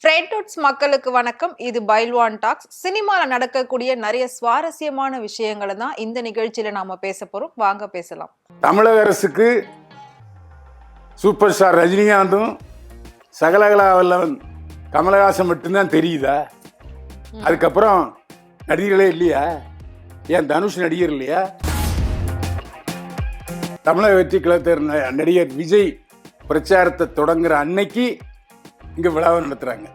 ஃப்ரெண்ட்வுட்ஸ் மக்களுக்கு வணக்கம். இது பைல்வான் டாக்ஸ். சினிமாவில் நடக்கக்கூடிய நிறைய சுவாரஸ்யமான விஷயங்களை தான் இந்த நிகழ்ச்சியில நாம பேச போறோம். வாங்க பேசலாம். தமிழக அரசுக்கு சூப்பர் ஸ்டார் ரஜினிகாந்தும் சகலகலாவல்லவன் கமலஹாசன் மட்டும்தான் தெரியுதா? அதுக்கப்புறம் நடிகர்களே இல்லையா? ஏன் தனுஷ் நடிகர் இல்லையா? தமிழக வெற்றி கழகத்தின் நடிகர் விஜய் பிரச்சாரத்தை தொடங்குற அன்னைக்கு இங்க விழாவை நடத்துறாங்க.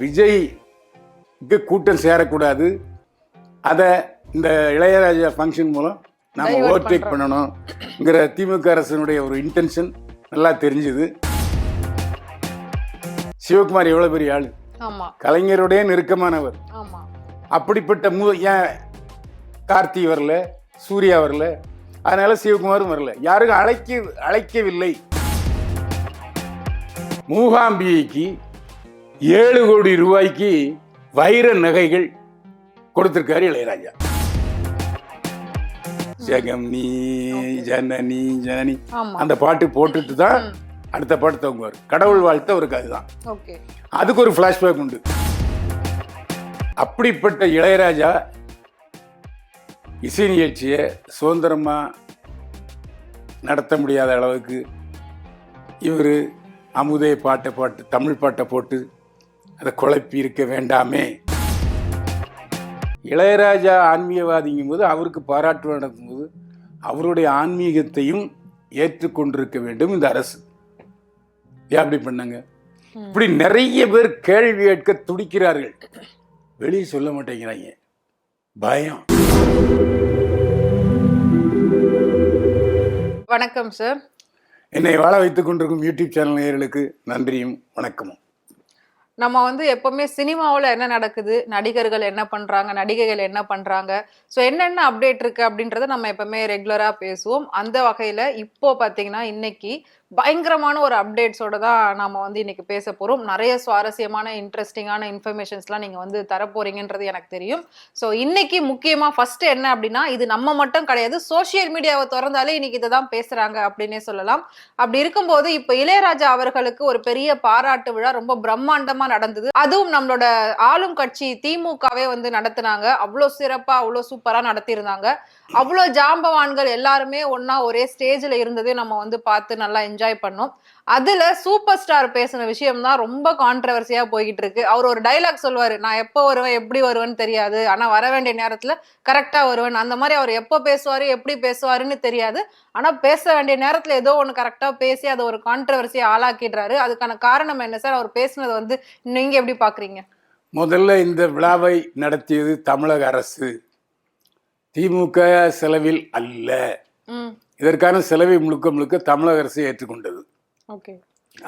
விஜய்க்கு கூட்டம் சேரக்கூடாது, அதை இந்த இளையராஜா ஃபங்க்ஷன் மூலம் நாம ஓவர்டேக் பண்ணணும்ங்கிற திமுக அரசினுடைய ஒரு இன்டென்ஷன் நல்லா தெரிஞ்சுது. சிவகுமார் எவ்வளவு பெரிய ஆளு, கலைஞருடைய நெருக்கமானவர். அப்படிப்பட்ட ஏன் கார்த்தி வரல, சூர்யா வரல, அதனால சிவகுமாரும் வரல, யாருக்கும் அழைக்கவில்லை. மூகாம்பிகைக்கு 7 கோடி ரூபாய்க்கு வைர நகைகள் கொடுத்திருக்காரு இளையராஜா. ஜெகம் நீ ஜனனி ஜனனி அந்த பாட்டு போட்டுட்டு தான் அடுத்த பாட்டு தங்குவார். கடவுள் வாழ்த்து அவருக்கு அதுதான். அதுக்கு ஒரு பிளாஷ்பேக் உண்டு. அப்படிப்பட்ட இளையராஜா இசை நிகழ்ச்சியை சுதந்திரமா நடத்த முடியாத அளவுக்கு இவர் அமுதே பாட்டு தமிழ் பாட்டை போட்டு அதை குழப்பி இருக்க வேண்டாமே. இளையராஜா ஆன்மீகவாதிங்கும் போது அவருக்கு பாராட்டு நடக்கும்போது அவருடைய ஆன்மீகத்தையும் ஏற்றுக்கொண்டிருக்க வேண்டும் இந்த அரசு. ஏன் அப்படி பண்ணாங்க? இப்படி நிறைய பேர் கேள்வி கேட்க துடிக்கிறார்கள், வெளியே சொல்ல மாட்டேங்கிறாங்க, பயம். வணக்கம் சார். என்னை வாழ வைத்துக் கொண்டிருக்கும் யூடியூப் சேனல் நேயர்களுக்கு நன்றியும் வணக்கமும். நம்ம எப்பவுமே சினிமாவில் என்ன நடக்குது, நடிகர்கள் என்ன பண்றாங்க, நடிகைகள் என்ன பண்றாங்க, ஸோ என்னென்ன அப்டேட் இருக்கு அப்படின்றத நம்ம எப்பவுமே ரெகுலரா பேசுவோம். அந்த வகையில இப்போ பாத்தீங்கன்னா இன்னைக்கு பயங்கரமான ஒரு அப்டேட்ஸோட தான் நாம இன்னைக்கு பேச போறோம். நிறைய சுவாரஸ்யமான இன்ட்ரெஸ்டிங்கான இன்ஃபர்மேஷன்ஸ்லாம் நீங்க தரப்போறீங்கன்றது எனக்கு தெரியும். ஸோ இன்னைக்கு முக்கியமா ஃபர்ஸ்ட் என்ன அப்படின்னா, இது நம்ம மட்டும் கிடையாது, சோசியல் மீடியாவை திறந்தாலே இன்னைக்கு இதை தான் பேசுறாங்க அப்படின்னே சொல்லலாம். அப்படி இருக்கும்போது இப்போ இளையராஜா அவர்களுக்கு ஒரு பெரிய பாராட்டு விழா ரொம்ப பிரம்மாண்டமா நடந்தது. அதுவும் நம்மளோட ஆளும் கட்சி திமுகவே நடத்தினாங்க. அவ்வளோ சிறப்பா அவ்வளோ சூப்பரா நடத்தியிருந்தாங்க. அவ்வளோ ஜாம்பவான்கள் எல்லாருமே ஒன்னா ஒரே ஸ்டேஜ்ல இருந்ததே நம்ம பார்த்து நல்லா என்ஜாய் பண்ணோம். அதுல சூப்பர் ஸ்டார் பேசின விஷயம் தான் ரொம்ப கான்ட்ரவர்சியா போய்கிட்டு இருக்கு. அவர் ஒரு டைலாக் சொல்லுவாரு, நான் எப்போ வருவேன் எப்படி வருவேன்னு தெரியாது, ஆனா வர வேண்டிய நேரத்துல கரெக்டா வருவேன். அந்த மாதிரி அவர் எப்போ பேசுவாரு எப்படி பேசுவாருன்னு தெரியாது, ஆனா பேச வேண்டிய நேரத்துல ஏதோ ஒண்ணு கரெக்டா பேசி அதை ஒரு கான்ட்ரவர்சியா ஆளாக்கிடுறாரு. அதுக்கான காரணம் என்ன சார்? அவர் பேசினது நீங்க எப்படி பாக்குறீங்க? முதல்ல இந்த விழாவை நடத்தியது தமிழக அரசு, திமுக செலவில் அல்ல. இதற்கான செலவை முழுக்க முழுக்க தமிழக அரசு ஏற்றுக்கொண்டது.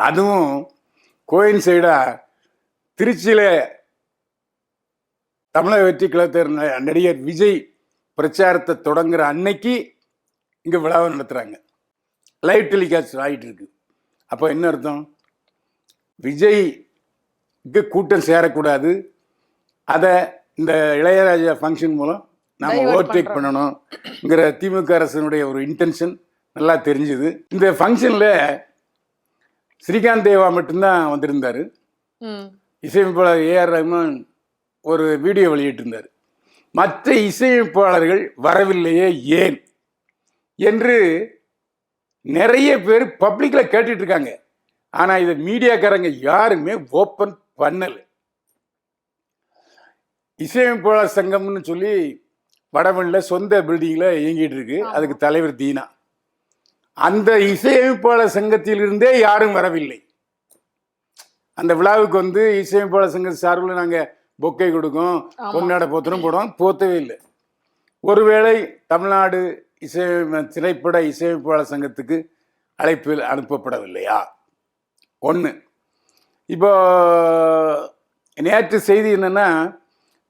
அதுவும் கோயின்சைடா திருச்சியில தமிழக வெற்றி கழகத்தின் நடிகர் விஜய் பிரச்சாரத்தை தொடங்குற அன்னைக்கு இங்க விழாவை நடத்துறாங்க. லைவ் டெலிகாஸ்ட் ஆகிட்டு இருக்கு. அப்போ என்ன அர்த்தம்? விஜய்க்கு கூட்டம் சேரக்கூடாது, அதை இந்த இளையராஜா ஃபங்க்ஷன் மூலம் நாம் ஓவர்டேக் பண்ணணும்ங்கிற திமுக அரசினுடைய ஒரு இன்டென்ஷன் நல்லா தெரிஞ்சுது. இந்த ஃபங்க்ஷனில் ஸ்ரீகாந்த் தேவா மட்டும்தான் வந்திருந்தார். இசையமைப்பாளர் ஏஆர் ரஹ்மான் ஒரு வீடியோ வெளியிட்டிருந்தார். மற்ற இசையமைப்பாளர்கள் வரவில்லையே ஏன் என்று நிறைய பேர் பப்ளிக்கில் கேட்டுட்டு இருக்காங்க. ஆனால் இதை மீடியாக்காரங்க யாருமே ஓப்பன் பண்ணல. இசையமைப்பாளர் சங்கம்னு சொல்லி வடமல்லியில் சொந்த பில்டிங்கில் இயங்கிட்டு இருக்கு. அதுக்கு தலைவர் தீனா. அந்த இசையமைப்பாளர் சங்கத்திலிருந்தே யாரும் வரவில்லை. அந்த விழாவுக்கு இசையமைப்பாளர் சங்க சார்பில் நாங்கள் பொக்கை கொடுக்கோம், பொன்னாடை போத்தனும் போடுவோம், போத்தவே இல்லை. ஒருவேளை தமிழ்நாடு திரைப்பட இசையமைப்பாளர் சங்கத்துக்கு அழைப்பில் அனுப்பப்படவில்லையா? ஒன்று. இப்போ நேற்று செய்தி என்னன்னா,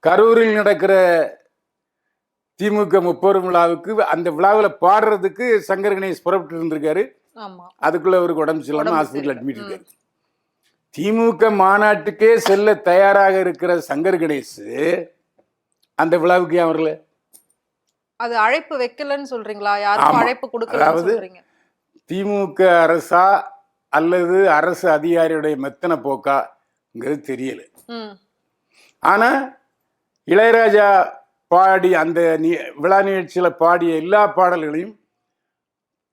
கரூரில் நடக்கிற திமுக 30 விழாவுக்கு அந்த விழாவில் பாடுறதுக்கு சங்கர் கணேஷ் புறப்பட்டு இருந்திருக்காரு. அதுக்குள்ள அவருக்கு உடம்பு சரியில்லாம ஹாஸ்பிட்டல் அட்மிட் இருக்காரு. திமுக மாநாட்டுக்கே செல்ல தயாராக இருக்கிற சங்கர் கணேஷ் அந்த விழாவுக்கு ஏன் வரல? அது அழைப்பு வைக்கலன்னு சொல்றீங்களா? யாருக்கும் அழைப்பு கொடுக்கலன்னு சொல்றீங்க? திமுக அரசா அல்லது அரசு அதிகாரியுடைய மெத்தன போக்காங்கிறது தெரியல. ம். ஆனா இளையராஜா பாடி அந்த விழா நிகழ்ச்சியில பாடிய எல்லா பாடல்களையும்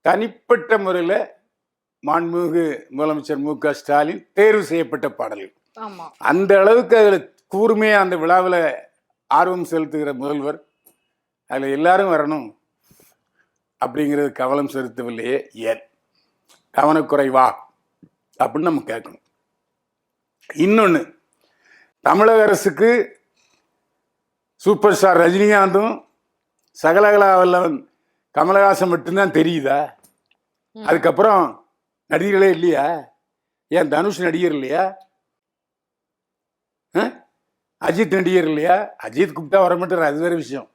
தனிப்பட்ட முறையில் மாண்புமிகு முதலமைச்சர் மு.க. ஸ்டாலின் தேர்வு செய்யப்பட்ட பாடல்கள். ஆமா. அந்த அளவுக்கு அதில் கூர்மையா அந்த விழாவில் ஆர்வம் செலுத்துகிற முதல்வர் அதில் எல்லாரும் வரணும் அப்படிங்கிறது கவனம் செலுத்தவில்லையே, ஏன் கவனக்குறைவா அப்படின்னு நம்ம கேட்கணும். இன்னொன்று, தமிழக அரசுக்கு சூப்பர் ஸ்டார் ரஜினிகாந்தும் சகலகலா வல்லவன் கமலஹாசன் மட்டும்தான் தெரியுதா? அதுக்கப்புறம் நடிகர்களே இல்லையா? ஏன் தனுஷ் நடிகர் இல்லையா? அஜித் நடிகர் இல்லையா? அஜித் கூப்பிட்டா வர மாட்டார், அது வேற விஷயம்.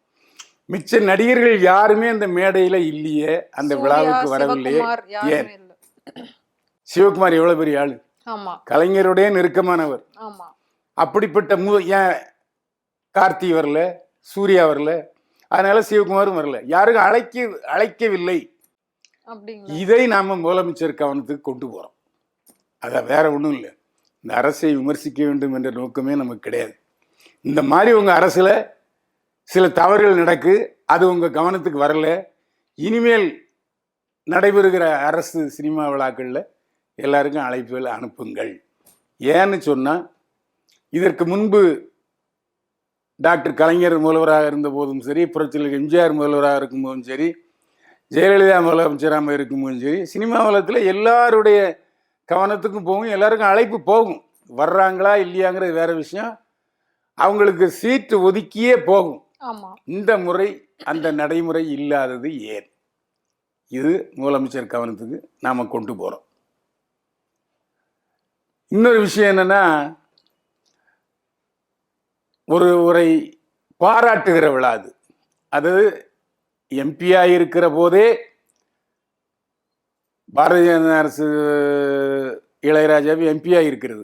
மிச்ச நடிகர்கள் யாருமே அந்த மேடையில இல்லையே, அந்த விழாவுக்கு வரவில்லையே, ஏன்? சிவகுமார் எவ்வளவு பெரிய ஆளு, கலைஞருடைய நெருக்கமானவர். அப்படிப்பட்ட ஏன் கார்த்தி வரல, சூர்யா வரல, அதனால சிவகுமாரும் வரல, யாருக்கும் அழைக்கவில்லை. இதை நாம முதலமைச்சர் கவனத்துக்கு கொண்டு போறோம். அதான் வேற ஒன்றும் இல்லை. இந்த அரசை விமர்சிக்க வேண்டும் என்ற நோக்கமே நமக்கு கிடையாது. இந்த மாதிரி உங்க அரசுல சில தவறுகள் நடக்கு, அது உங்க கவனத்துக்கு வரல, இனிமேல் நடைபெறுகிற அரசு சினிமா விழாக்களில் எல்லாருக்கும் அழைப்புகள் அனுப்புங்கள். ஏன்னு சொன்னா, இதற்கு முன்பு டாக்டர் கலைஞர் முதல்வராக இருந்த போதும் சரி, புரட்சியாளர் எம்ஜிஆர் முதல்வராக இருக்கும் போதும் சரி, ஜெயலலிதா முதலமைச்சராக இருக்கும் போதும் சரி, சினிமா உலகத்தில் எல்லாருடைய கவனத்துக்கும் போகும், எல்லாருக்கும் அழைப்பு போகும். வர்றாங்களா இல்லையாங்கிறது வேற விஷயம், அவங்களுக்கு சீட்டு ஒதுக்கியே போகும். இந்த முறை அந்த நடைமுறை இல்லாதது ஏன்? இது முதலமைச்சர் கவனத்துக்கு நாம கொண்டு போறோம். இன்னொரு விஷயம் என்னன்னா, ஒருவரை பாராட்டுகிற விழா அது. அது எம்பியா இருக்கிற போதே பாரதிய ஜனதா அரசு இளையராஜாவை எம்பியா இருக்கிறது,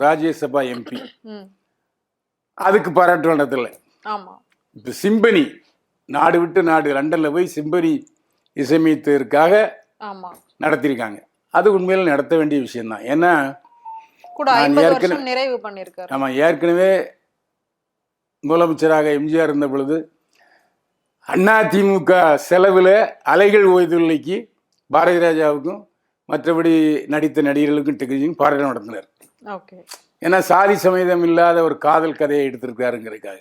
ராஜ்யசபா எம்பி, அதுக்கு பாராட்டு நடத்தல. இப்ப சிம்பனி நாடு விட்டு நாடு லண்டன்ல போய் சிம்பனி இசையமைத்ததற்காக நடத்திருக்காங்க. அது உண்மையில நடத்த வேண்டிய விஷயம் தான். ஏன்னா ஏற்கனவே முதலமைச்சராக எம்ஜிஆர் இருந்த பொழுது அதிமுக செலவுல அலைகள் ஓய்வுலைக்கு பாரதி ராஜாவுக்கும் மற்றபடி நடித்த நடிகர்களுக்கும் டெக்னீஷியன் பாராட்டு நடத்தினார். ஏன்னா சாதி சமேதம் இல்லாத ஒரு காதல் கதையை எடுத்திருக்காருங்கிறதுக்காக.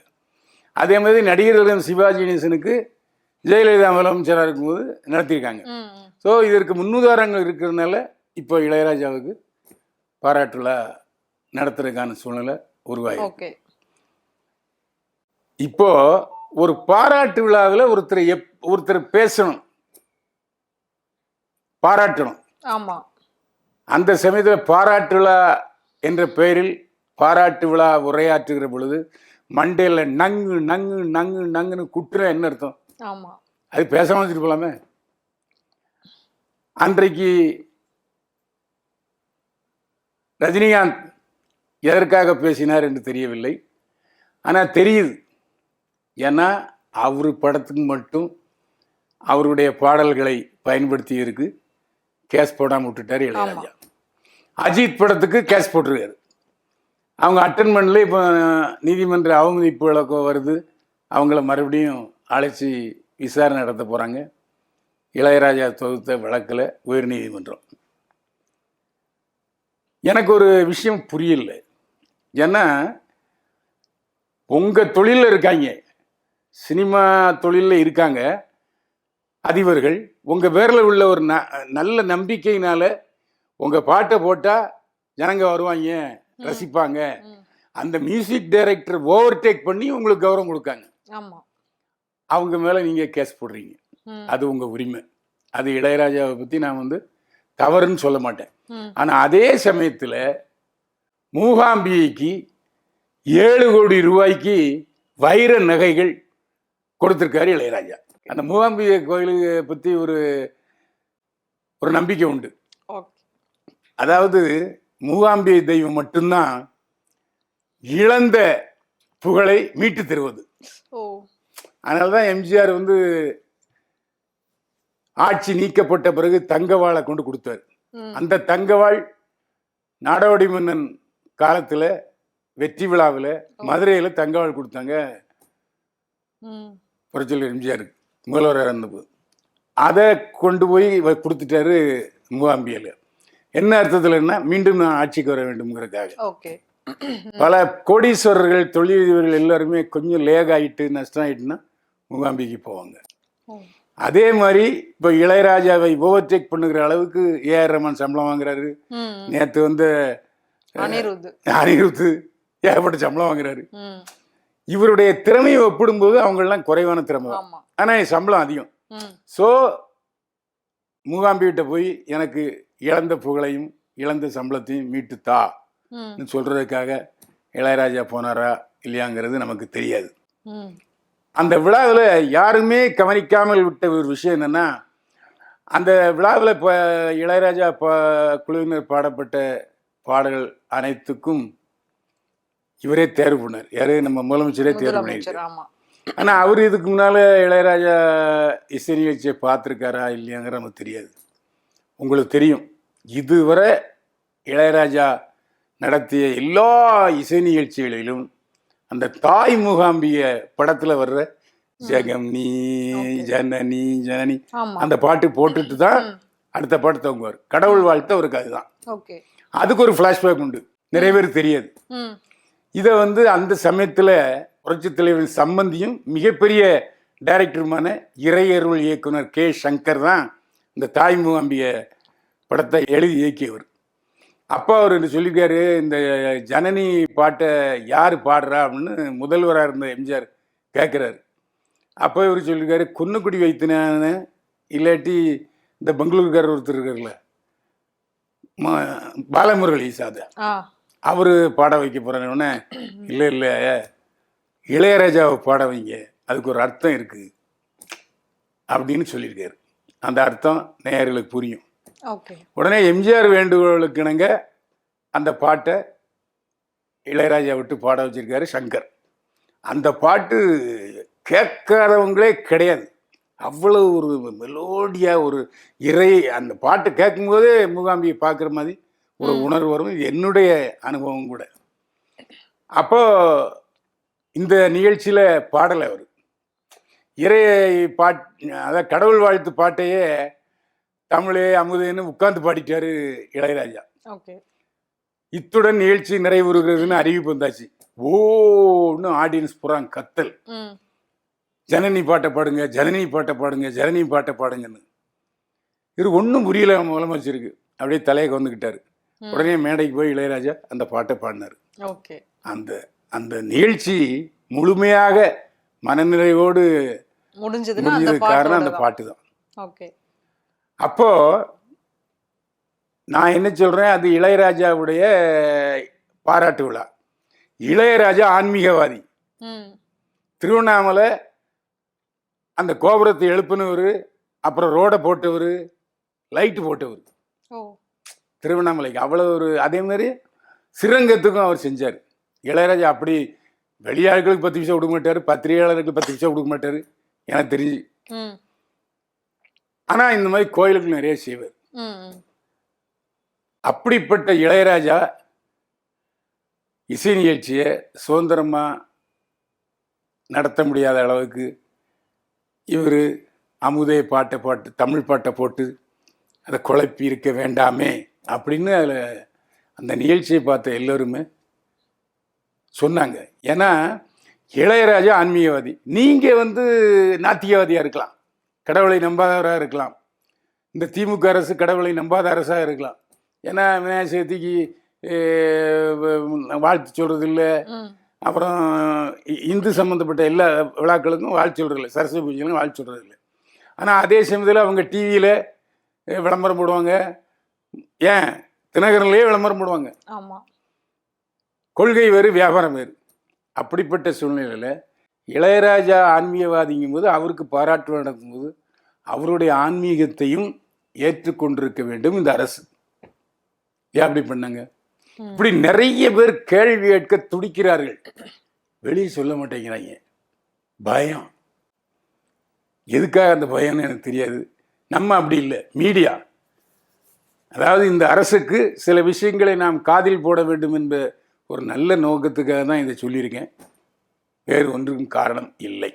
அதே மாதிரி நடிகர்கள் சிவாஜி கணேசனுக்கு ஜெயலலிதா முதலமைச்சராக இருக்கும்போது நடத்தியிருக்காங்க. ஸோ இதற்கு முன்னுதாரணங்கள் இருக்கிறதுனால இப்போ இளையராஜாவுக்கு பாராட்டு விழா நடத்துறதுக்கான சூழ்நிலை உருவாகி. இப்போ ஒரு பாராட்டு விழாவில் ஒருத்தர் பேசணும், பாராட்டணும். அந்த சமயத்தில் பாராட்டு விழா என்ற பெயரில் பாராட்டு விழா உரையாற்றுகிற பொழுது மண்டையில் நங்கு நங்கு நங்கு நங்குன்னு குட்டுற என்ன அர்த்தம்? அது பேசாம வச்சுட்டு போலாமே. அன்றைக்கு ரஜினிகாந்த் எதற்காக பேசினார் என்று தெரியவில்லை, ஆனால் தெரியுது. ஏன்னா அவரு படத்துக்கு மட்டும் அவருடைய பாடல்களை பயன்படுத்தி இருக்கு கேஸ் போடாமல் விட்டுட்டார் இளையராஜா. அஜித் படத்துக்கு கேஸ் போட்டிருக்காரு. அவங்க அட்டன் பண்ணல. இப்போ நீதிமன்ற அவமதிப்பு வழக்கம் வருது, அவங்கள மறுபடியும் அழைச்சி விசாரணை நடத்த போகிறாங்க. இளையராஜா தொகுத்த வழக்கில் உயர் நீதிமன்றம். எனக்கு ஒரு விஷயம் புரியல. ஏன்னா உங்கள் தொழிலில் இருக்காங்க, சினிமா தொழிலில் இருக்காங்க அதிபர்கள், உங்கள் பேரில் உள்ள ஒரு நல்ல நம்பிக்கையினால உங்கள் பாட்டை போட்டால் ஜனங்க வருவாங்க, ரசிப்பாங்க. அந்த மியூசிக் டைரக்டர் ஓவர்டேக் பண்ணி உங்களுக்கு கௌரவம் கொடுக்காங்க. அவங்க மேலே நீங்கள் கேஸ் போடுறீங்க, அது உங்கள் உரிமை. அது இளையராஜாவை பற்றி நான் தவறுன்னு சொல்ல மாட்டேன். ஆனால் அதே சமயத்தில் மூகாம்பிகைக்கு 7 கோடி ரூபாய்க்கு வைர நகைகள் கொடுத்திருக்காரு இளையராஜா. அந்த மூகாம்பிகை கோயிலுக்கு பற்றி ஒரு நம்பிக்கை உண்டு. அதாவது மூகாம்பிகை தெய்வம் மட்டும்தான் இழந்த புகழை மீட்டு தருவது. அதனால்தான் எம்ஜிஆர் ஆட்சி நீக்கப்பட்ட பிறகு தங்க வாழை கொண்டு கொடுத்தார். அந்த தங்கவாள் நாடோடி மன்னன் காலத்துல வெற்றி விழாவில் மதுரையில தங்கவாள் கொடுத்தாங்க புரட்சியாளர் எம்ஜிஆர் முதல்வராக இருந்தபோது. அதை கொண்டு போய் கொடுத்துட்டாரு மூகாம்பியில். என்ன அர்த்தத்துலன்னா மீண்டும் நான் ஆட்சிக்கு வர வேண்டும்ங்கிறதுக்காக. பல கோடீஸ்வரர்கள் தொழிலதிபர்கள் எல்லாருமே கொஞ்சம் லேக் ஆயிட்டு நஷ்டம் ஆயிட்டுன்னா மூகாம்பிக்கு போவாங்க. அதே மாதிரி இப்போ இளையராஜாவை ஓவர்டேக் பண்ணுகிற அளவுக்கு ஏஆர் ரஹ்மான் சம்பளம் வாங்குறாரு. நேற்று வந்து அனிருத் ஏகப்பட்ட சம்பளம் வாங்குறாரு. இவருடைய திறமையை ஒப்பிடும்போது அவங்கெல்லாம் குறைவான திறமை தான், ஆனால் சம்பளம் அதிகம். ஸோ மூகாம்பிகிட்ட போய் எனக்கு இழந்த புகழையும் இழந்த சம்பளத்தையும் மீட்டு தா சொல்றதுக்காக இளையராஜா போனாரா இல்லையாங்கிறது நமக்கு தெரியாது. அந்த விழாவில் யாருமே கவனிக்காமல் விட்ட ஒரு விஷயம் என்னன்னா, அந்த விழாவில் இப்போ இளையராஜா குழுவினர் பாடப்பட்ட பாடல்கள் அனைத்துக்கும் இவரே தேர்வு பண்ணார். யாரு? நம்ம முதலமைச்சரே தேர்வு பண்ணியிருக்காரு. ஆனால் அவர் இதுக்கு முன்னால் இளையராஜா இசை நிகழ்ச்சியை பார்த்துருக்காரா இல்லையாங்கிற நமக்கு தெரியாது. உங்களுக்கு தெரியும், இதுவரை இளையராஜா நடத்திய எல்லா இசை நிகழ்ச்சிகளிலும் அந்த தாய் மூகாம்பிய படத்தில் வர்ற ஜெகம் நீ ஜனனி ஜனனி அந்த பாட்டு போட்டுட்டு தான் அடுத்த பாட்டு தங்குவார். கடவுள் வாழ்த்து அவருக்கு அதுதான். அதுக்கு ஒரு ஃப்ளாஷ்பேக் உண்டு, நிறைய பேருக்கு தெரியாது. இதை வந்து அந்த சமயத்தில் புரட்சி தலைவரின் சம்பந்தியும் மிகப்பெரிய டைரக்டருமான இறையருள் இயக்குனர் கே சங்கர் தான் இந்த தாய் மூகாம்பிய படத்தை எழுதி இயக்கியவர். அப்பா அவர் சொல்லியிருக்காரு, இந்த ஜனனி பாட்டை யார் பாடுறா அப்படின்னு முதல்வராக இருந்த எம்ஜிஆர் கேட்குறாரு. அப்போ இவர் சொல்லியிருக்காரு, குன்னக்குடி வைத்தினான்னு இல்லாட்டி இந்த பெங்களூருக்காரர் ஒருத்தர் இருக்கார்ல பாலமுரளி சாத, அவர் பாட வைக்க போகிறேன்னு. இல்லை இல்லை இளையராஜாவை பாட வைங்க, அதுக்கு ஒரு அர்த்தம் இருக்குது அப்படின்னு சொல்லியிருக்காரு. அந்த அர்த்தம் நேயர்களுக்கு புரியும். உடனே எம்ஜிஆர் வேண்டுகோளுக்கு இணங்க அந்த பாட்டை இளையராஜா விட்டு பாட வச்சிருக்காரு சங்கர். அந்த பாட்டு கேட்காதவங்களே கிடையாது, அவ்வளவு ஒரு மெலோடியா ஒரு இறை. அந்த பாட்டு கேட்கும்போதே மூகாம்பியை பார்க்குற மாதிரி ஒரு உணர்வு வரும். இது என்னுடைய அனுபவம் கூட. அப்போ இந்த நிகழ்ச்சியில பாடலை அவர் இறை அதாவது கடவுள் வாழ்த்து பாட்டையே தமிழே அமுதேன்னு உட்கார்ந்து பாடிட்டாரு இளையராஜா. இத்துடன் நிகழ்ச்சி நிறைவுறுகிறதுன்னு அறிவிப்பு வந்தாச்சு. ஓன்னு ஆடியன்ஸ் புறாங்க கத்தல், ஜனனி பாட்டை பாடுங்க, ஜனனி பாட்டை பாடுங்க, ஜனனி பாட்டை பாடுங்கன்னு. இது ஒன்றும் புரியல முதலமைச்சருக்கு. அப்படியே தலையை கவர்ந்துக்கிட்டாரு. உடனே மேடைக்கு போய் இளையராஜா அந்த பாட்டை பாடினார். அந்த அந்த நிகழ்ச்சி முழுமையாக மனநிறைவோடு முடிஞ்சது காரணம் அந்த பாட்டு தான். அப்போ நான் என்ன சொல்றேன், அது இளையராஜாவுடைய பாராட்டு விழா. இளையராஜா ஆன்மீகவாதி. திருவண்ணாமலை அந்த கோபுரத்தை எழுப்பினவர், அப்புறம் ரோடை போட்டவர், லைட்டு போட்டவர். திருவண்ணாமலைக்கு அவ்வளோ ஒரு. அதே மாதிரி ஸ்ரீரங்கத்துக்கும் அவர் செஞ்சார். இளையராஜா அப்படி வெளியாட்களுக்கு 10 பைசா கொடுக்க மாட்டார், பத்திரிகையாளர்களுக்கு 10 பைசா கொடுக்க மாட்டார் எனக்கு தெரிஞ்சு. ஆனால் இந்த மாதிரி கோயிலுக்கு நிறைய செய்வார். அப்படிப்பட்ட இளையராஜா இசை நிகழ்ச்சியை சுதந்திரமாக நடத்த முடியாத அளவுக்கு இவர் அமுதே பாட்டை பாட்டு தமிழ் பாட்டை போட்டு அதை குழப்பி இருக்க வேண்டாமே அப்படின்னு அதில் அந்த நிகழ்ச்சியை பார்த்த எல்லோருமே சொன்னாங்க. ஏன்னா இளையராஜா ஆன்மீகவாதி, நீங்கள் வந்து நாத்திகவாதியாக இருக்கலாம், கடவுளை நம்பாதவராக இருக்கலாம், இந்த திமுக அரசு கடவுளை நம்பாத அரசாக இருக்கலாம். ஏன்னா விநாயகர் சதுர்த்திக்கு வாழ்த்து சொல்கிறது இல்லை, அப்புறம் இந்து சம்மந்தப்பட்ட எல்லா விழாக்களுக்கும் வாழ்த்து சொல்கிறது இல்லை, சரஸ்வதி பூஜைகளுக்கும் வாழ்த்து சொல்கிறது இல்லை. ஆனால் அதே சமயத்தில் அவங்க டிவியில் விளம்பரம் போடுவாங்க, ஏன் தினகரன்லேயே விளம்பரம் போடுவாங்க. கொள்கை வேறு வியாபாரம் வேறு. அப்படிப்பட்ட சூழ்நிலையில் இளையராஜா ஆன்மீகவாதிங்கும் போது அவருக்கு பாராட்டு நடக்கும்போது அவருடைய ஆன்மீகத்தையும் ஏற்றுக்கொண்டிருக்க வேண்டும் இந்த அரசு. ஏன் அப்படி பண்ணாங்க? இப்படி நிறைய பேர் கேள்வி கேட்க துடிக்கிறார்கள், வெளியே சொல்ல மாட்டேங்கிறாங்க. பயம். எதுக்காக அந்த பயம்னு எனக்கு தெரியாது. நம்ம அப்படி இல்லை, மீடியா அதாவது இந்த அரசுக்கு சில விஷயங்களை நாம் காதில் போட வேண்டும் என்ற ஒரு நல்ல நோக்கத்துக்காக தான் இதை சொல்லியிருக்கேன். வேறு ஒன்றுக்கும் காரணம் இல்லை.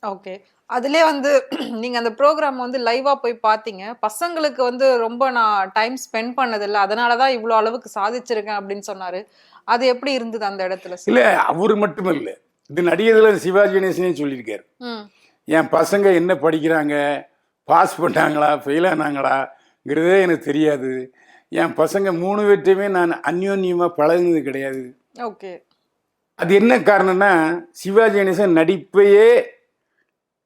ஓகே. அதிலே வந்து நீங்க அந்த ப்ரோகிராம் வந்து லைவா போய் பார்த்தீங்க. பசங்களுக்கு வந்து ரொம்ப நான் டைம் ஸ்பெண்ட் பண்ணதில்ல. அதனால தான் இவ்ளோ அளவுக்கு சாதிச்சிருக்கேன் அப்படின்னு சொன்னாரு. அது எப்படி இருந்தது அந்த இடத்துல சார்? இல்லை, அவர் மட்டும் இல்லை, இது நடிகர்கள் சிவாஜி கணேசனே சொல்லியிருக்காரு. ம். என் பசங்க என்ன படிக்கிறாங்க, பாஸ் பண்ணாங்களா ஃபெயில் ஆனாங்களாங்கிறதே எனக்கு தெரியாது. என் பசங்க 3 பேர்ட்டையுமே நான் அந்யோன்யமாக பழகுனது கிடையாது. ஓகே. அது என்ன காரணம்னா, சிவாஜி கணேசன் நடிப்பையே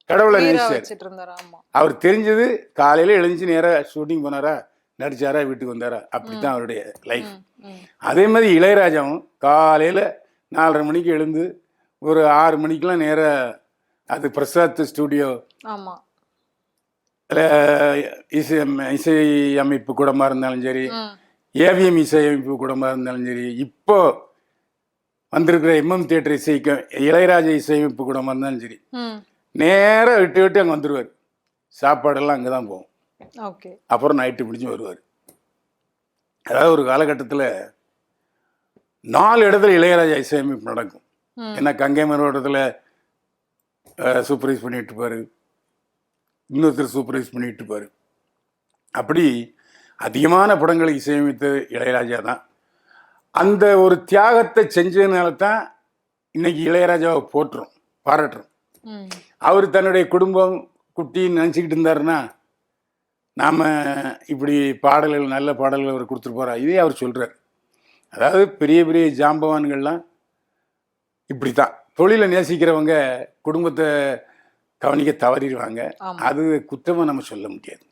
கடவுளை வீரா நேசிச்சார். வச்சிட்டு இருந்தாரு. ஆமா. அவர் தெரிஞ்சது காலையில் எழுந்துச்சு நேராக ஷூட்டிங் போனாரா, நடிச்சாரா, வீட்டுக்கு வந்தாரா, அப்படித்தான் அவருடைய லைஃப். ம். அதே மாதிரி இளையராஜாவும் காலையில் 4:30 மணிக்கு எழுந்து ஒரு 6 மணிக்கெலாம் நேராக அது பிரசாத் ஸ்டூடியோ ஆமா. இசை இசை அமைப்பு கூடமாக இருந்தாலும் சரி, ம். ஏவிஎம் இசை அமைப்பு கூடமாக இருந்தாலும் சரி, இப்போ வந்திருக்கிற எம்எம் தியேட்டர் இசைக்கு இளையராஜா இசையமைப்பு கூடமாக இருந்தாலும் சரி, ம். நேராக விட்டு விட்டு அங்கே வந்துடுவார். சாப்பாடெல்லாம் அங்கே தான் போகும். ஓகே. அப்புறம் நைட்டு பிடிச்சி வருவார். அதாவது ஒரு காலகட்டத்தில் 4 இடத்துல இளையராஜா இசையமைப்பு நடக்கும். ம். ஏன்னா கங்கை மரத்தில் சூப்பர்வைஸ் பண்ணிட்டு இருப்பார், இன்னொருத்தர் சூப்பர்வைஸ் பண்ணிட்டு இருப்பார். அப்படி அதிகமான படங்களை இசையமைத்த இளையராஜா தான். அந்த ஒரு தியாகத்தை செஞ்சதுனால தான் இன்னைக்கு இளையராஜாவை போற்றுறோம், பாராட்டுறோம். ம். அவர் தன்னுடைய குடும்பம் குட்டின்னு நினச்சிக்கிட்டு இருந்தாருன்னா நாம் இப்படி பாடல்கள், நல்ல பாடல்கள் அவர் கொடுத்துருப்பாரா? இதே அவர் சொல்கிறார். அதாவது பெரிய பெரிய ஜாம்பவான்கள்லாம் இப்படி தான். தொழிலை நேசிக்கிறவங்க குடும்பத்தை கவனிக்க தவறிடுவாங்க. ஆமா. அது குற்றமாக நம்ம சொல்ல முடியாது.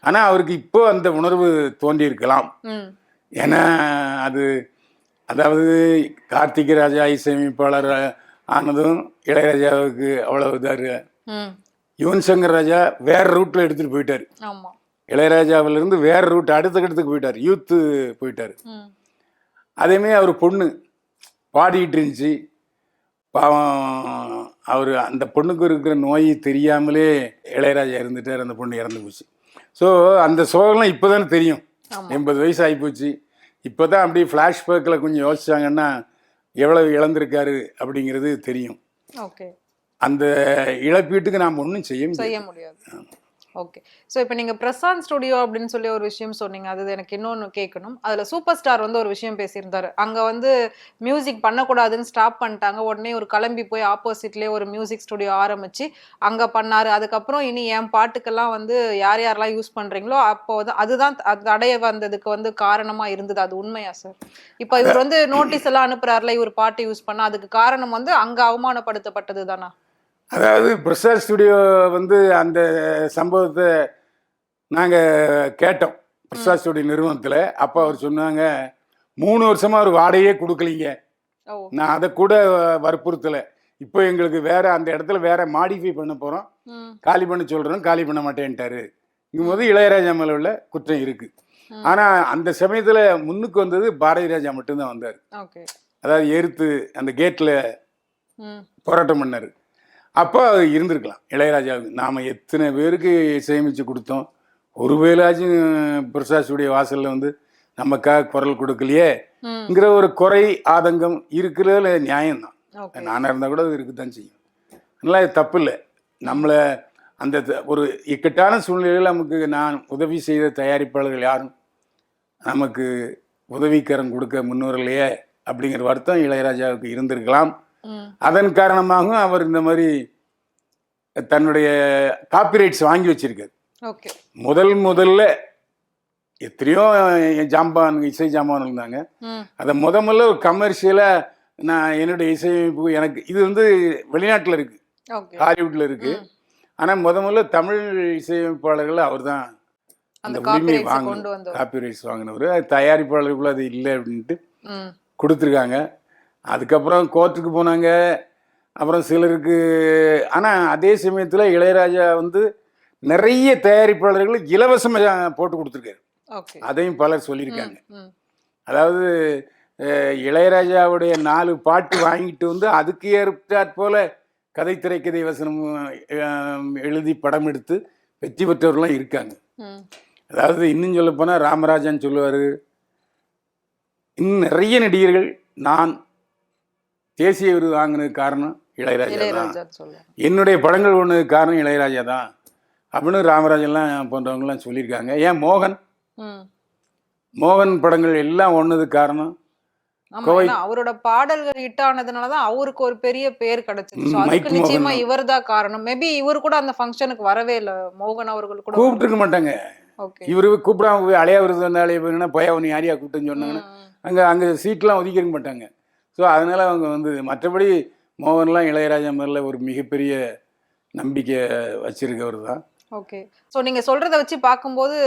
ஆனால் அவருக்கு இப்போ அந்த உணர்வு தோன்றியிருக்கலாம். ம். ஏன்னா அது, அதாவது கார்த்திக் ராஜா இசையமைப்பாளர் ஆனதும் இளையராஜாவுக்கு அவ்வளவு இதாரு. ம். யுவன் சங்கர் ராஜா வேற ரூட்டில் எடுத்துகிட்டு போயிட்டார். ஆமா. இளையராஜாவிலிருந்து வேற ரூட் அடுத்த கட்டத்துக்கு போயிட்டார், யூத்து போயிட்டார். ம். அதேமாதிரி அவர் பொண்ணு பாடிக்கிட்டு இருந்துச்சு. பாவம் அவர், அந்த பொண்ணுக்கு இருக்கிற நோய் தெரியாமலே இளையராஜா இருந்துட்டார், அந்த பொண்ணு இறந்து போச்சு. ஸோ அந்த சோகம்லாம் இப்போ தானே தெரியும். ஆமா. 80 வயசு ஆகிப்போச்சு. இப்போ தான் அப்படியே ஃப்ளாஷ்பேக்கில் கொஞ்சம் யோசிச்சாங்கன்னா எவ்வளவு இழந்திருக்காரு அப்படிங்கிறது தெரியும். ஓகே. அந்த இழப்பீட்டுக்கு நாம் ஒன்றும் செய்ய செய்ய முடியாது. முடியாது. ஓகே. ஸோ இப்போ நீங்க பிரசாந்த் ஸ்டுடியோ அப்படின்னு சொல்லி ஒரு விஷயம் சொன்னீங்க. அது எனக்கு இன்னொன்று கேட்கணும். அதுல சூப்பர் ஸ்டார் வந்து ஒரு விஷயம் பேசியிருந்தாரு. அங்க வந்து மியூசிக் பண்ணக்கூடாதுன்னு ஸ்டாப் பண்ணிட்டாங்க. உடனே ஒரு கிளம்பி போய் ஆப்போசிட்லேயே ஒரு மியூசிக் ஸ்டுடியோ ஆரம்பிச்சு அங்க பண்ணாரு. அதுக்கப்புறம் இனி என் பாட்டுக்கெல்லாம் வந்து யார் யாரெல்லாம் யூஸ் பண்றீங்களோ அப்போ அதுதான் தடைய வந்ததுக்கு வந்து காரணமா இருந்தது. அது உண்மையா சார்? இப்போ இவர் வந்து நோட்டீஸ் எல்லாம் அனுப்புறாருல, இவர் பாட்டு யூஸ் பண்ணா, அதுக்கு காரணம் வந்து அங்க அவமானப்படுத்தப்பட்டது தானா? அதாவது பிரசாத் ஸ்டுடியோ வந்து அந்த சம்பவத்தை நாங்கள் கேட்டோம் பிரசாத் ஸ்டுடியோ நிறுவனத்தில். அப்போ அவர் சொன்னாங்க, 3 வருஷமாக அவர் வாடகையே கொடுக்கலீங்க, ஓ. நான் அதை கூட வற்புறுத்தலை, இப்போ எங்களுக்கு வேற அந்த இடத்துல வேற மாடிஃபை பண்ண போகிறோம், ம். காலி பண்ண சொல்கிறோம், காலி பண்ண மாட்டேன்ட்டாரு. இங்கும்போது இளையராஜா மேலே உள்ள குற்றம் இருக்குது. ஆனால் அந்த சமயத்தில் முன்னுக்கு வந்தது பாரதி ராஜா மட்டும்தான் வந்தார். ஓகே. அதாவது எதிர்த்து அந்த கேட்டில் ம். போராட்டம் பண்ணார். அப்போ அது இருந்திருக்கலாம் இளையராஜாவுக்கு. நாம் எத்தனை பேருக்கு சேமித்து கொடுத்தோம், ஒரு வேலாச்சும் பிரசாத்துடைய வாசலில் வந்து நமக்காக குரல் கொடுக்கலையேங்கிற ஒரு குறை ஆதங்கம் இருக்கிறதுல நியாயம்தான். ஓகே. நானாக இருந்தால் கூட அது இருக்குதான் செய்யும். அதனால் அது தப்பு இல்லை. நம்மளை அந்த ஒரு இக்கட்டான சூழ்நிலையில் நமக்கு நான் உதவி செய்த தயாரிப்பாளர்கள் யாரும் நமக்கு உதவிக்கரம் கொடுக்க முன்வரலையே அப்படிங்கிற வருத்தம் இளையராஜாவுக்கு இருந்திருக்கலாம். ம். அதன் காரணமாகவும் அவர் இந்த மாதிரி தன்னுடைய காப்பிரைட்ஸ் வாங்கி வச்சிருக்காரு. ஓகே. முதல்ல எத்தனையோ ஜாம்பான் இசை ஜாம்பான் இருந்தாங்க. ம். அதை முதல்ல ஒரு கமர்ஷியலாக நான் என்னுடைய இசையமைப்பு எனக்கு இது வந்து வெளிநாட்டில் இருக்குது, ஓகே. ஹாலிவுட்டில் இருக்குது. ஆனால் முதல்ல தமிழ் இசையமைப்பாளர்கள் அவர் தான் அந்த உரிமையை காப்பிரைட்ஸ் கொண்டு வாங்கினவர், வந்தவர். காப்பிரைட்ஸ் வாங்கினவர். அது தயாரிப்பாளர்களுக்குள்ள அது இல்லை அப்படின்ட்டு ம். கொடுத்துருக்காங்க. அதுக்கப்புறம் கோர்ட்டுக்கு போனாங்க. அப்புறம் சிலருக்கு, ஆனால் அதே சமயத்தில் இளையராஜா வந்து நிறைய தயாரிப்பாளர்களுக்கு இலவசமாக போட்டு கொடுத்துருக்காரு. ஓகே. அதையும் பலர் சொல்லியிருக்காங்க. ம். அதாவது இளையராஜாவுடைய 4 பாட்டு வாங்கிட்டு வந்து அதுக்கு ஏற்றாற் போல கதை திரைக்கதை வசனம் எழுதி படம் எடுத்து வெற்றி பெற்றவர்கள்லாம் இருக்காங்க. ம். அதாவது இன்னும் சொல்ல போனால் ராமராஜன் சொல்லுவார், இன்னும் நிறைய நடிகர்கள் நான் தேசிய விருது வாங்கினதுக்கு காரணம் இளையராஜா தான், இளையராஜா சொல்லுவாங்க. என்னுடைய படங்கள் ஒன்றதுக்கு காரணம் இளையராஜா தான் அப்படின்னு ராமராஜன்லாம் போன்றவங்கலாம் சொல்லியிருக்காங்க. ஏன் மோகன் படங்கள் எல்லாம் ஒன்றதுக்கு காரணம் ஆமா, ஏன்னா அவரோட பாடல்கள் ஹிட் ஆனதுனாலதான் அவருக்கு ஒரு பெரிய பேர் கிடைச்சது. So, அதுக்கு நிச்சயமா இவர்தான் காரணம். மேபி இவர் கூட அந்த ஃபங்க்ஷனுக்கு வரவே இல்ல, மோகன் அவர்கள் கூட கூப்பிட்டுருக்க மாட்டாங்க. இவரு கூப்பிடாம போய் அலையா விருது வந்து அலைய போயின்னா போய் அவன் யாரையா கூப்பிட்டுன்னு சொன்னாங்கன்னா அங்கே சீட்லாம் ஒதுக்கிருக்க மாட்டாங்க. ஸோ அதனால அவங்க வந்து மற்றபடி மோகன்லாம் இளையராஜா மேல ஒரு மிகப்பெரிய நம்பிக்கை வச்சிருக்கவர் தான். ஓகே. ஸோ நீங்க சொல்றத வச்சு பார்க்கும்போது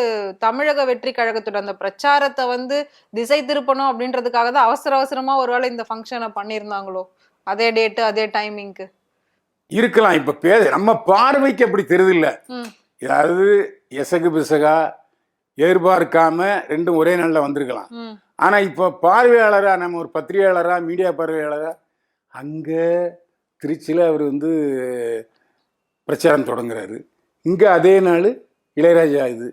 தமிழக வெற்றி கழகத்தோட அந்த பிரச்சாரத்தை வந்து திசை திருப்பணும் அப்படின்றதுக்காக தான் அவசரமா ஒருவேளை இந்த ஃபங்க்ஷனை பண்ணியிருந்தாங்களோ, அதே டேட்டு அதே டைமிங்க்கு இருக்கலாம். இப்ப நம்ம பார்வைக்கு அப்படி தெரியுதில்ல. அதாவது எசகு பிசகா எதிர்பார்க்காம ரெண்டும் ஒரே நாளில் வந்திருக்கலாம். ஆனா இப்போ பார்வையாளரா, நம்ம ஒரு பத்திரிகையாளரா, மீடியா பார்வையாளரா, அங்க திருச்சியில் அவர் வந்து பிரச்சாரம் தொடங்குறாரு, இங்க அதே நாள் இளையராஜா இது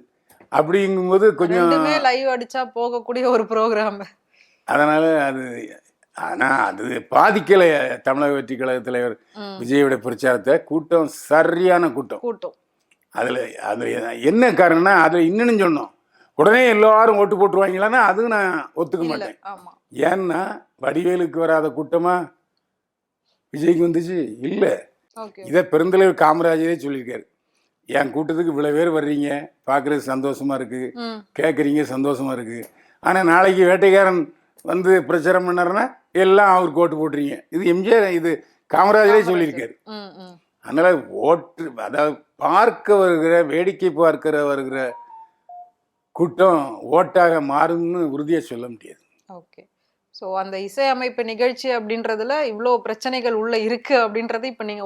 அப்படிங்கும்போது கொஞ்சம் லைவ் அடிச்சா போகக்கூடிய ஒரு ப்ரோக்ராம். அதனால அது பாதிக்கல தமிழக வெற்றி கழக தலைவர் விஜயோட பிரச்சாரத்தை. கூட்டம் சரியான கூட்டம். அதுல என்ன காரணம்னா, அதுல இன்னும் சொன்னோம் உடனே எல்லாரும் ஓட்டு போட்டுருவாங்களான்னா அது நான் ஒத்துக்க மாட்டேன். ஏன்னா வடிவேலுக்கு வராத கூட்டமா விஜய்க்கு வந்துச்சு இல்லை. இதை பெருந்தலைவர் காமராஜரே சொல்லியிருக்காரு, என் கூட்டத்துக்கு இவ்வளவு பேர் வர்றீங்க, பார்க்கறது சந்தோஷமா இருக்கு, கேட்குறீங்க சந்தோஷமா இருக்கு, ஆனா நாளைக்கு வேட்டைக்காரன் வந்து பிரச்சாரம் பண்ணாருன்னா எல்லாம் அவருக்கு ஓட்டு போட்டுறீங்க. இது எம்ஜிஆர், இது காமராஜரே சொல்லியிருக்காரு. அதனால அதாவது பார்க்க வருகிற, வேடிக்கை பார்க்கிற வருகிற கூட்டம் ஓட்டாக மாறும்னு உறுதியா சொல்ல முடியாது. ஓகே. ஸோ அந்த இசையமைப்பு நிகழ்ச்சி அப்படின்றதுல இவ்வளோ பிரச்சனைகள் உள்ள இருக்கு அப்படின்றது இப்ப நீங்க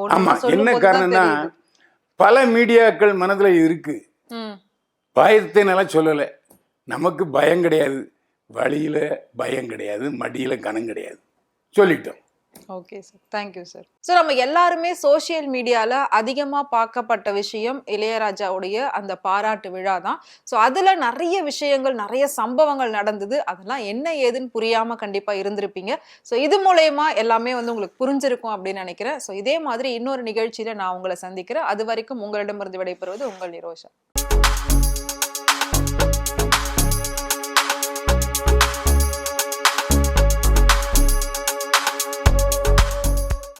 என்ன காரணம்னா, பல மீடியாக்கள் மனதுல இருக்கு. பயத்தினால சொல்லலை, நமக்கு பயம் கிடையாது, வழியில பயம் கிடையாது, மடியில கனம் கிடையாது, சொல்லிட்டோம். Okay sir, thank you sir. So நம்ம எல்லாருமே சோசியல் மீடியாவில் அதிகமாக பார்க்கப்பட்ட விஷயம் இளையராஜாவுடைய அந்த பாராட்டு விழா தான். ஸோ அதில் நிறைய விஷயங்கள், நிறைய சம்பவங்கள் நடந்தது. அதெல்லாம் என்ன ஏதுன்னு புரியாமல் கண்டிப்பாக இருந்திருப்பீங்க. ஸோ இது மூலயமா எல்லாமே வந்து உங்களுக்கு புரிஞ்சிருக்கும் அப்படின்னு நினைக்கிறேன். ஸோ இதே மாதிரி இன்னொரு நிகழ்ச்சியில் நான் உங்களை சந்திக்கிறேன். அது வரைக்கும் உங்களிடமிருந்து விடைபெறுவது உங்கள் நிரோஷா.